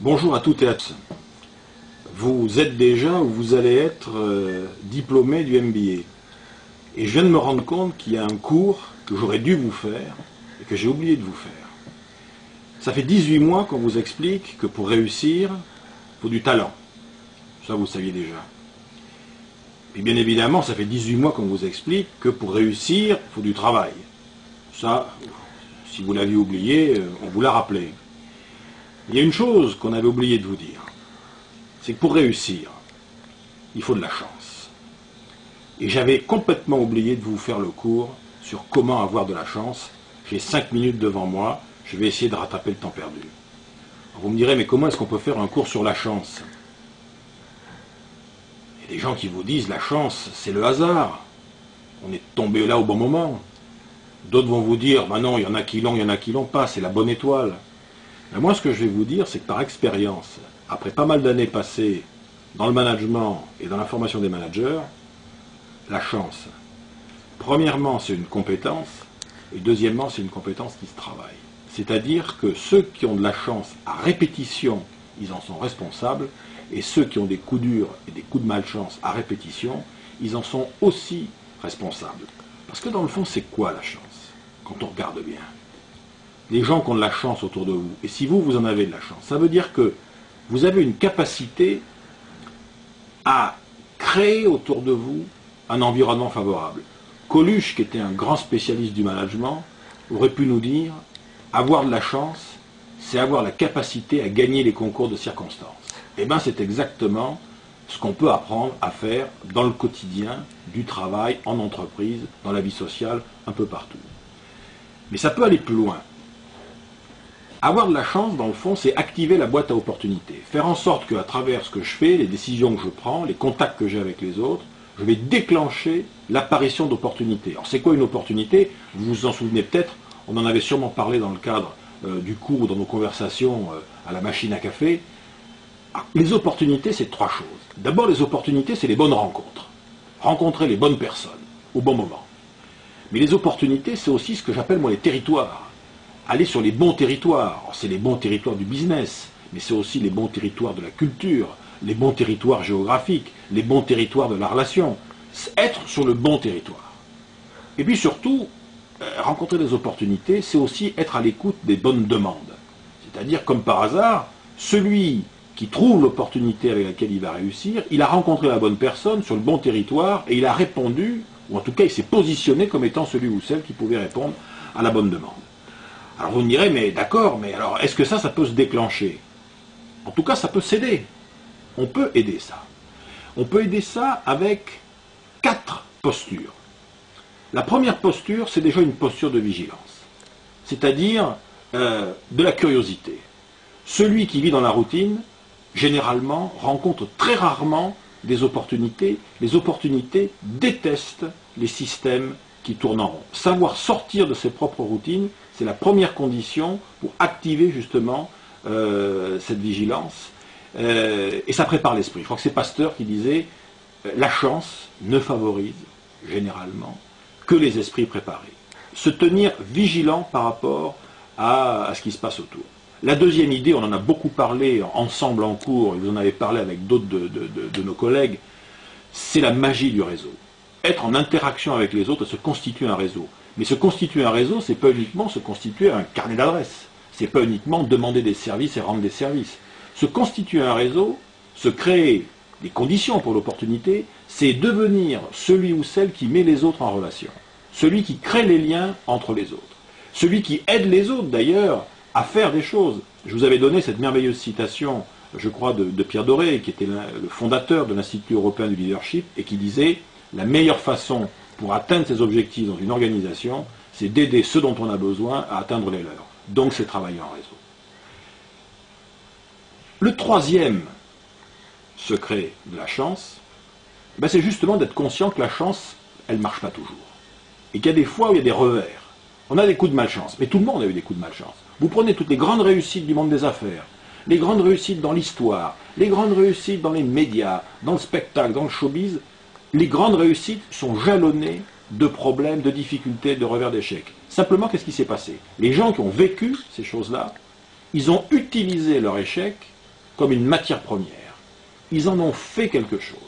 Bonjour à toutes et à tous. Vous êtes déjà ou vous allez être diplômé du MBA. Et je viens de me rendre compte qu'il y a un cours que j'aurais dû vous faire et que j'ai oublié de vous faire. Ça fait 18 mois qu'on vous explique que pour réussir, il faut du talent. Ça, vous le saviez déjà. Et bien évidemment, ça fait 18 mois qu'on vous explique que pour réussir, il faut du travail. Ça, si vous l'aviez oublié, on vous l'a rappelé. Il y a une chose qu'on avait oublié de vous dire, c'est que pour réussir, il faut de la chance. Et j'avais complètement oublié de vous faire le cours sur comment avoir de la chance. J'ai 5 minutes devant moi, je vais essayer de rattraper le temps perdu. Alors vous me direz, mais comment est-ce qu'on peut faire un cours sur la chance? Il y a des gens qui vous disent, la chance, c'est le hasard. On est tombé là au bon moment. D'autres vont vous dire, bah non, il y en a qui l'ont, il y en a qui l'ont pas, c'est la bonne étoile. Mais moi, ce que je vais vous dire, c'est que par expérience, après pas mal d'années passées dans le management et dans la formation des managers, la chance, premièrement, c'est une compétence, et deuxièmement, c'est une compétence qui se travaille. C'est-à-dire que ceux qui ont de la chance à répétition, ils en sont responsables, et ceux qui ont des coups durs et des coups de malchance à répétition, ils en sont aussi responsables. Parce que dans le fond, c'est quoi la chance, quand on regarde bien? Les gens qui ont de la chance autour de vous, et si vous, vous en avez de la chance, ça veut dire que vous avez une capacité à créer autour de vous un environnement favorable. Coluche, qui était un grand spécialiste du management, aurait pu nous dire, avoir de la chance, c'est avoir la capacité à gagner les concours de circonstances. Eh bien, c'est exactement ce qu'on peut apprendre à faire dans le quotidien, du travail, en entreprise, dans la vie sociale, un peu partout. Mais ça peut aller plus loin. Avoir de la chance, dans le fond, c'est activer la boîte à opportunités. Faire en sorte qu'à travers ce que je fais, les décisions que je prends, les contacts que j'ai avec les autres, je vais déclencher l'apparition d'opportunités. Alors c'est quoi une opportunité? Vous vous en souvenez peut-être, on en avait sûrement parlé dans le cadre du cours ou dans nos conversations à la machine à café. Alors, les opportunités, c'est trois choses. D'abord, les opportunités, c'est les bonnes rencontres. Rencontrer les bonnes personnes au bon moment. Mais les opportunités, c'est aussi ce que j'appelle moi les territoires. Aller sur les bons territoires. C'est les bons territoires du business, mais c'est aussi les bons territoires de la culture, les bons territoires géographiques, les bons territoires de la relation. Être sur le bon territoire. Et puis surtout, rencontrer des opportunités, c'est aussi être à l'écoute des bonnes demandes. C'est-à-dire, comme par hasard, celui qui trouve l'opportunité avec laquelle il va réussir, il a rencontré la bonne personne sur le bon territoire et il a répondu, ou en tout cas il s'est positionné comme étant celui ou celle qui pouvait répondre à la bonne demande. Alors vous me direz, mais d'accord, mais alors est-ce que ça peut se déclencher? En tout cas, ça peut s'aider. On peut aider ça. On peut aider ça avec 4 postures. La première posture, c'est déjà une posture de vigilance. C'est-à-dire de la curiosité. Celui qui vit dans la routine, généralement, rencontre très rarement des opportunités. Les opportunités détestent les systèmes qui tournent en rond. Savoir sortir de ses propres routines, c'est la première condition pour activer justement cette vigilance. Et ça prépare l'esprit. Je crois que c'est Pasteur qui disait la chance ne favorise généralement que les esprits préparés. Se tenir vigilant par rapport à ce qui se passe autour. La deuxième idée, on en a beaucoup parlé ensemble en cours, et vous en avez parlé avec d'autres de nos collègues, c'est la magie du réseau. Être en interaction avec les autres et se constituer un réseau. Mais se constituer un réseau, c'est pas uniquement se constituer un carnet d'adresses. C'est pas uniquement demander des services et rendre des services. Se constituer un réseau, se créer des conditions pour l'opportunité, c'est devenir celui ou celle qui met les autres en relation. Celui qui crée les liens entre les autres. Celui qui aide les autres, d'ailleurs, à faire des choses. Je vous avais donné cette merveilleuse citation, je crois, de Pierre Doré, qui était le fondateur de l'Institut européen du leadership, et qui disait « La meilleure façon pour atteindre ses objectifs dans une organisation, c'est d'aider ceux dont on a besoin à atteindre les leurs. Donc c'est travailler en réseau. » Le troisième secret de la chance, c'est justement d'être conscient que la chance, elle ne marche pas toujours. Et qu'il y a des fois où il y a des revers. On a des coups de malchance, mais tout le monde a eu des coups de malchance. Vous prenez toutes les grandes réussites du monde des affaires, les grandes réussites dans l'histoire, les grandes réussites dans les médias, dans le spectacle, dans le showbiz, les grandes réussites sont jalonnées de problèmes, de difficultés, de revers d'échecs. Simplement, qu'est-ce qui s'est passé? Les gens qui ont vécu ces choses-là, ils ont utilisé leur échec comme une matière première. Ils en ont fait quelque chose.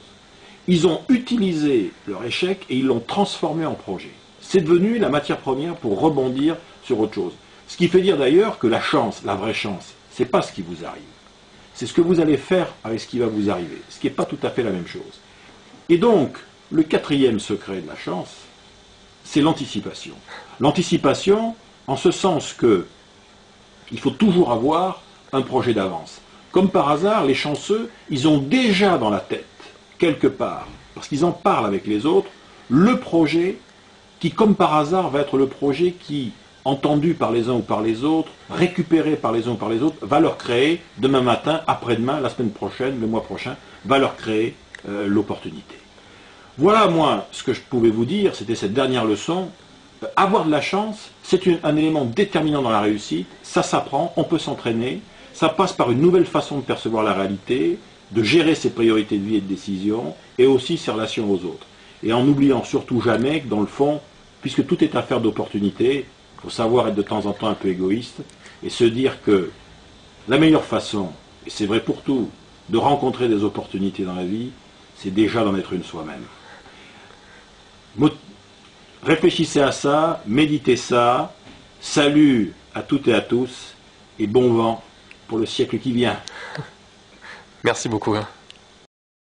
Ils ont utilisé leur échec et ils l'ont transformé en projet. C'est devenu la matière première pour rebondir sur autre chose. Ce qui fait dire d'ailleurs que la chance, la vraie chance, c'est pas ce qui vous arrive. C'est ce que vous allez faire avec ce qui va vous arriver. Ce qui n'est pas tout à fait la même chose. Et donc, le quatrième secret de la chance, c'est l'anticipation. L'anticipation, en ce sens que il faut toujours avoir un projet d'avance. Comme par hasard, les chanceux, ils ont déjà dans la tête, quelque part, parce qu'ils en parlent avec les autres, le projet qui, comme par hasard, va être le projet qui, entendu par les uns ou par les autres, récupéré par les uns ou par les autres, va leur créer, demain matin, après-demain, la semaine prochaine, le mois prochain, va leur créer l'opportunité. Voilà, moi, ce que je pouvais vous dire, c'était cette dernière leçon. Avoir de la chance, c'est un élément déterminant dans la réussite, ça s'apprend, on peut s'entraîner, ça passe par une nouvelle façon de percevoir la réalité, de gérer ses priorités de vie et de décision, et aussi ses relations aux autres. Et en n'oubliant surtout jamais que dans le fond, puisque tout est affaire d'opportunité, il faut savoir être de temps en temps un peu égoïste, et se dire que la meilleure façon, et c'est vrai pour tout, de rencontrer des opportunités dans la vie, c'est déjà d'en être une soi-même. Réfléchissez à ça, méditez ça, salut à toutes et à tous, et bon vent pour le siècle qui vient. Merci beaucoup.